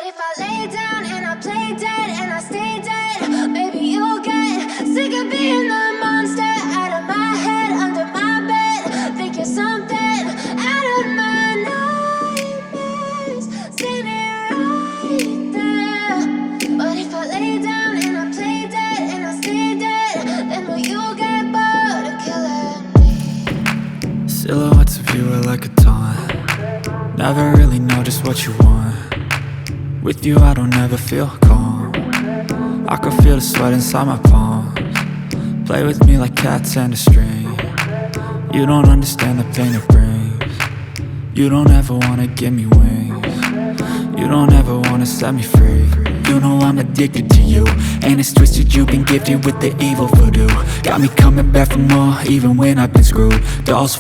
if I lay down and I play dead and I stay dead, maybe you'll get sick of being the monster out of my head, under my bed. Think you're something out of my nightmares, standing right there. But if I lay down and I play dead and I stay dead, then will you get bored of killing me? Silhouettes of you are like a taunt. Never really know just what you want. With you I don't ever feel calm. I can feel the sweat inside my palms. Play with me like cats and a string. You don't understand the pain it brings. You don't ever wanna give me wings. You don't ever wanna set me free. You know I'm addicted to you, and it's twisted, you've been gifted with the evil voodoo. Got me coming back for more, even when I've been screwed. Dolls